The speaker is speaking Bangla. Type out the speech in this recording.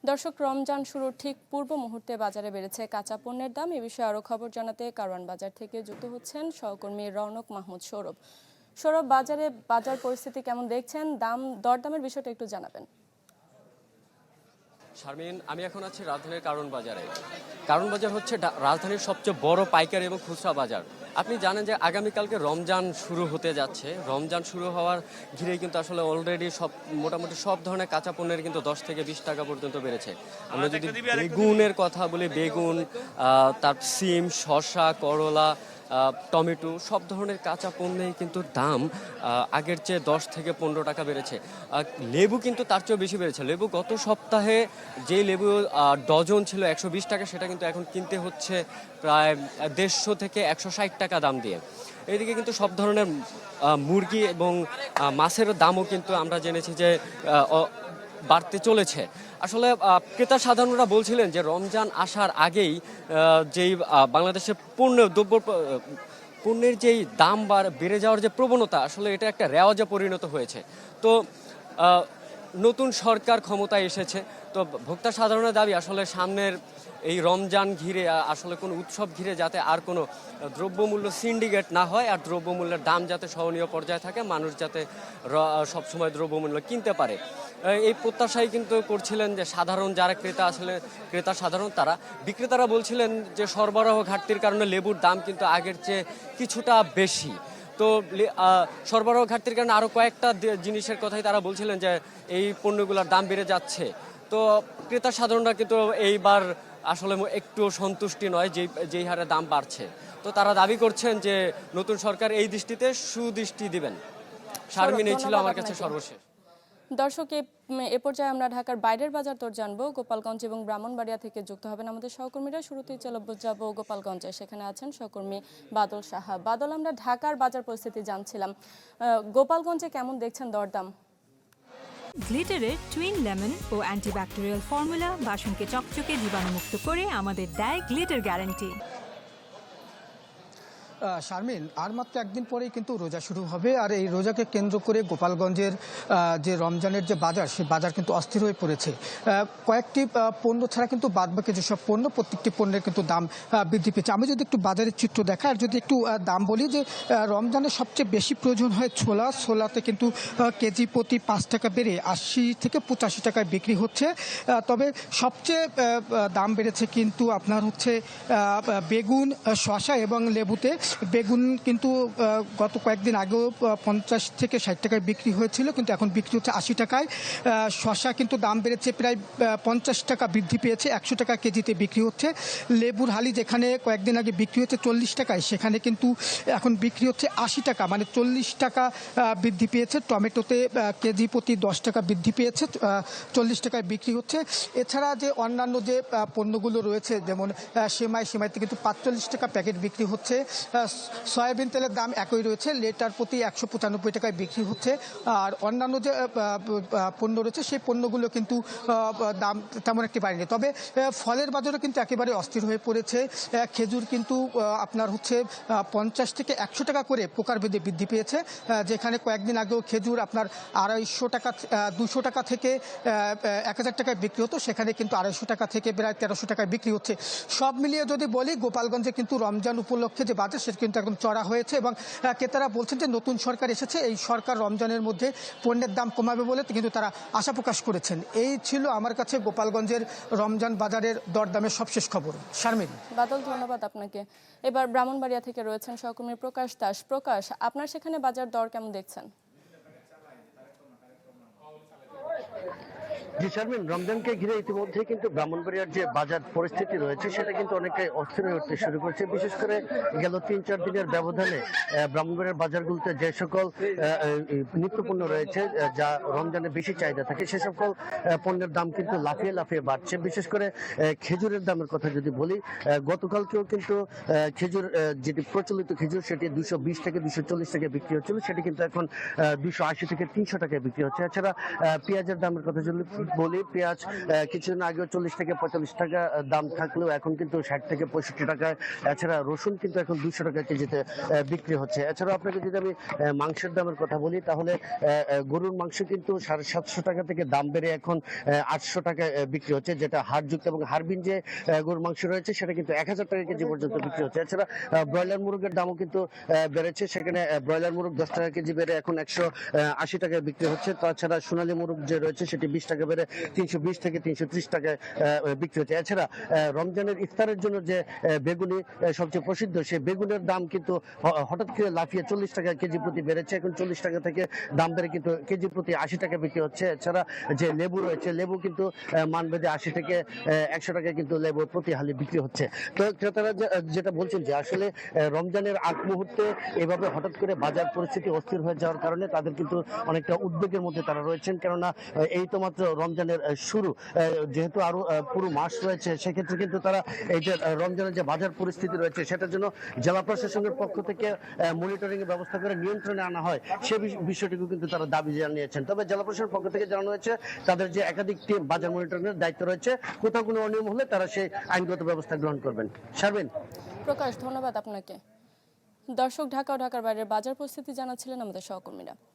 দর্শক, রমজান শুরুর ঠিক পূর্ব মুহূর্তে বাজারে বেড়েছে কাঁচা পণ্যের দাম। এ বিষয়ে আরো খবর জানাতে কারওয়ান বাজার থেকে যুক্ত হচ্ছেন সহকর্মী রৌনক মাহমুদ সৌরভ। সৌরভ, বাজার পরিস্থিতি কেমন দেখছেন? দরদামের বিষয়টা একটু জানাবেন। শারমিন, আমি এখন আছি রাজধানীর কারওয়ান বাজারে। কারওয়ান বাজার হচ্ছে রাজধানীর সবচেয়ে বড় পাইকারি এবং খুচরা বাজার। আপনি জানেন যে আগামীকালকে রমজান শুরু হতে যাচ্ছে। রমজান শুরু হওয়ার ঘিরেই কিন্তু আসলে অলরেডি মোটামুটি সব ধরনের কাঁচা পণ্যের কিন্তু 10 থেকে 20 টাকা পর্যন্ত বেড়েছে। আমরা যদি বেগুনের কথা বলি, বেগুন, তার সিম, শসা, করলা, টমেটো, সব ধরনের কাঁচা পণ্যেই কিন্তু দাম আগের চেয়ে 10 থেকে 15 টাকা বেড়েছে। লেবু কিন্তু তার চেয়েও বেশি বেড়েছে। লেবু গত সপ্তাহে যে লেবু ডজন ছিল 120 টাকা, সেটা কিন্তু এখন কিনতে হচ্ছে প্রায় 150 থেকে 160 টাকা দাম দিয়ে। এদিকে কিন্তু সব ধরনের মুরগি এবং মাছের দামও কিন্তু আমরা জেনেছি যে বাড়তে চলেছে। আসলে ক্রেতা সাধারণরা বলছিলেন যে রমজান আসার আগেই যেই বাংলাদেশের পণ্যের যেই দাম বেড়ে যাওয়ার যে প্রবণতা, আসলে এটা একটা রেওয়াজে পরিণত হয়েছে। তো নতুন সরকার ক্ষমতায় এসেছে, তো ভোক্তা সাধারণের দাবি আসলে সামনের এই রমজান ঘিরে, আসলে কোনো উৎসব ঘিরে যাতে আর কোনো দ্রব্যমূল্য সিন্ডিকেট না হয়, আর দ্রব্যমূল্যের দাম যাতে সহনীয় পর্যায়ে থাকে, মানুষ যাতে সবসময় দ্রব্যমূল্য কিনতে পারে, এই প্রত্যাশাই কিন্তু করছিলেন যে সাধারণ যারা ক্রেতা সাধারণ তারা। বিক্রেতারা বলছিলেন যে সরবরাহ ঘাটতির কারণে লেবুর দাম কিন্তু আগের চেয়ে কিছুটা বেশি। তো সরবরাহ ঘাটতির কারণে আরও কয়েকটা জিনিসের কথাই তারা বলছিলেন যে এই পণ্যগুলোর দাম বেড়ে যাচ্ছে। তো ক্রেতা সাধারণরা কিন্তু এইবার আসলে একটু সন্তুষ্টি নয় যেই হারে দাম বাড়ছে। তো তারা দাবি করছেন যে নতুন সরকার এই দৃষ্টিতে সুদৃষ্টি দিবেন। শারমিন, এই ছিল আমার কাছে সর্বশেষ। দর্শক, এ পর্যায়ে আমরা ঢাকার বাইরের বাজার দর জানবো। গোপালগঞ্জ এবং ব্রাহ্মণবাড়িয়া থেকে যুক্ত হবেন আমাদের সহকর্মীরা। শুরুতেই যাব গোপালগঞ্জে, সেখানে আছেন সহকর্মী বাদল সাহা। বাদল, আমরা ঢাকার বাজার পরিস্থিতি জানছিলাম, গোপালগঞ্জে কেমন দেখছেন দরদাম? গ্লিটারের টুইন লেমন ও অ্যান্টিব্যাকটেরিয়াল ফর্মুলা বাসনকে চকচকে জীবাণুমুক্ত করে আমাদের দেয় গ্লিটার গ্যারান্টি। শারমিন, আর মাত্র একদিন পরেই কিন্তু রোজা শুরু হবে, আর এই রোজাকে কেন্দ্র করে গোপালগঞ্জের যে রমজানের যে বাজার, সেই বাজার কিন্তু অস্থির হয়ে পড়েছে। কয়েকটি পণ্য ছাড়া কিন্তু বাদবাকি যেসব পণ্য, প্রত্যেকটি পণ্যের কিন্তু দাম বৃদ্ধি পেয়েছে। আমি যদি একটু বাজারের চিত্র দেখাই আর যদি একটু দাম বলি, যে রমজানের সবচেয়ে বেশি প্রয়োজন হয় ছোলাতে কিন্তু কেজি প্রতি 5 টাকা বেড়ে 80 থেকে 85 টাকায় বিক্রি হচ্ছে। তবে সবচেয়ে দাম বেড়েছে কিন্তু আপনার হচ্ছে বেগুন, শসা এবং লেবুতে। বেগুন কিন্তু গত কয়েকদিন আগেও 50 থেকে 60 টাকায় বিক্রি হয়েছিল, কিন্তু এখন বিক্রি হচ্ছে 80 টাকায়। শসা কিন্তু দাম বেড়েছে, প্রায় 50 টাকা বৃদ্ধি পেয়েছে, 100 টাকা কেজিতে বিক্রি হচ্ছে। লেবুর হালি যেখানে কয়েকদিন আগে বিক্রি হচ্ছে 40 টাকায়, সেখানে কিন্তু এখন বিক্রি হচ্ছে 80 টাকা, মানে 40 টাকা বৃদ্ধি পেয়েছে। টমেটোতে কেজি প্রতি 10 টাকা বৃদ্ধি পেয়েছে, 40 টাকায় বিক্রি হচ্ছে। এছাড়া যে অন্যান্য যে পণ্যগুলো রয়েছে, যেমন সেমাইতে কিন্তু 45 টাকা প্যাকেট বিক্রি হচ্ছে। সয়াবিন তেলের দাম একই রয়েছে, লিটার প্রতি 195 টাকায় বিক্রি হচ্ছে। আর অন্যান্য যে পণ্য রয়েছে, সেই পণ্যগুলো কিন্তু দাম তেমন একটি বাড়েনি। তবে ফলের বাজারও কিন্তু একেবারে অস্থির হয়ে পড়েছে। খেজুর কিন্তু আপনার হচ্ছে 50 থেকে 100 টাকা করে প্রকারভেদে বৃদ্ধি পেয়েছে, যেখানে কয়েকদিন আগেও খেজুর আপনার 250 টাকা 200 টাকা থেকে 1000 টাকায় বিক্রি হতো, সেখানে কিন্তু 250 টাকা থেকে প্রায় 1300 টাকায় বিক্রি হচ্ছে। সব মিলিয়ে যদি বলি, গোপালগঞ্জে কিন্তু রমজান উপলক্ষে যে বাজার, সেটা কিন্তু একদম চড়া হয়েছে, এবং ক্রেতারা বলছেন যে নতুন সরকার এসেছে, এই সরকার রমজানের মধ্যে পণ্যের দাম কমাবে বলে কিন্তু তারা আশা প্রকাশ করেছেন। এই ছিল আমার কাছে গোপালগঞ্জের রমজান বাজারের দরদামের সবশেষ খবর। শারমিন। বাদল, ধন্যবাদ আপনাকে। এবার ব্রাহ্মণবাড়িয়া থেকে রয়েছেন সহকর্মী প্রকাশ দাস। প্রকাশ, আপনার সেখানে বাজার দর কেমন দেখছেন? জি শারমিন, রমজানকে ঘিরে ইতিমধ্যে কিন্তু ব্রাহ্মণবাড়িয়ার যে বাজার পরিস্থিতি রয়েছে, সেটা কিন্তু অনেকটাই অস্থির হয়ে উঠতে শুরু করেছে। বিশেষ করে গেল 3-4 দিনের ব্যবধানে ব্রাহ্মণবাড়িয়ার বাজারগুলোতে যে সকল নিত্যপণ্য রয়েছে, যা রমজানে বেশি চাহিদা থাকে, সে সকল পণ্যের দাম কিন্তু লাফিয়ে লাফিয়ে বাড়ছে। বিশেষ করে খেজুরের দামের কথা যদি বলি, গতকালকেও কিন্তু খেজুর, যেটি প্রচলিত খেজুর, সেটি 220 থেকে 240 টাকা বিক্রি হচ্ছিল, সেটি কিন্তু এখন 280 থেকে 300 টাকায় বিক্রি হচ্ছে। এছাড়া পেঁয়াজের দামের কথা বলি, পেঁয়াজ কিছুদিন আগে 40 থেকে 45 টাকা দাম থাকলেও এখন কিন্তু 60 থেকে 65 টাকায়। এছাড়া রসুন কিন্তু এখন 200 টাকা কেজিতে বিক্রি হচ্ছে। এছাড়াও আপনাকে যদি আমি মাংসের দামের কথা বলি, তাহলে গরুর মাংস কিন্তু 750 টাকা থেকে দাম বেড়ে এখন 800 টাকায় বিক্রি হচ্ছে, যেটা হাড়যুক্ত, এবং হাড়বিন যে গরুর মাংস রয়েছে সেটা কিন্তু 1000 টাকা কেজি পর্যন্ত বিক্রি হচ্ছে। এছাড়া ব্রয়লার মুরগের দামও কিন্তু বেড়েছে, সেখানে ব্রয়লার মুরগ 10 টাকা কেজি বেড়ে এখন 180 টাকায় বিক্রি হচ্ছে। তাছাড়া সোনালী মুরগ যে রয়েছে সেটি 20 টাকা বেড়ে 320 থেকে 330 টাকায় বিক্রি হচ্ছে। এছাড়া রমজানের ইফতারের জন্য যে বেগুনি সবচেয়ে প্রসিদ্ধ, সেই বেগুনের দাম কিন্তু হঠাৎ করে লাফিয়ে 40 টাকা কেজি প্রতি বেড়েছে, এখন 40 টাকা থেকে দাম বেড়ে কিন্তু কেজি প্রতি 80 টাকা বিক্রি হচ্ছে। এছাড়া যে লেবু রয়েছে, লেবু কিন্তু মানভেদে 80 থেকে 100 টাকা কিন্তু লেবু প্রতি হালি বিক্রি হচ্ছে। তো ক্রেতারা যেটা বলছেন যে আসলে রমজানের আগ মুহূর্তে এভাবে হঠাৎ করে বাজার পরিস্থিতি অস্থির হয়ে যাওয়ার কারণে তাদের কিন্তু অনেকটা উদ্বেগের মধ্যে তারা রয়েছেন, কেননা এই তো মাত্র রমজানের শুরু, যেহেতু আরো পুরো মাস রয়েছে, সেক্ষেত্রে কিন্তু তারা এই যে রমজানের যে বাজার পরিস্থিতি রয়েছে সেটার জন্য জেলা প্রশাসনের পক্ষ থেকে মনিটরিং এর ব্যবস্থা করে নিয়ন্ত্রণে আনা হয়, সে বিষয়টিকে কিন্তু তারা দাবি জানিয়েছেন। তবে জেলা প্রশাসনের পক্ষ থেকে জানানো হয়েছে তাদের যে একাধিক টিম বাজার মনিটরিং এর দায়িত্ব রয়েছে, কোথাও কোনো অনিয়ম হলে তারা সেই আইনগত ব্যবস্থা গ্রহণ করবেন। শারমিন। প্রকাশ, ধন্যবাদ আপনাকে। দর্শক, ঢাকা ও ঢাকার বাইরের বাজার পরিস্থিতি জানাচ্ছিলেন আমাদের সহকর্মীরা।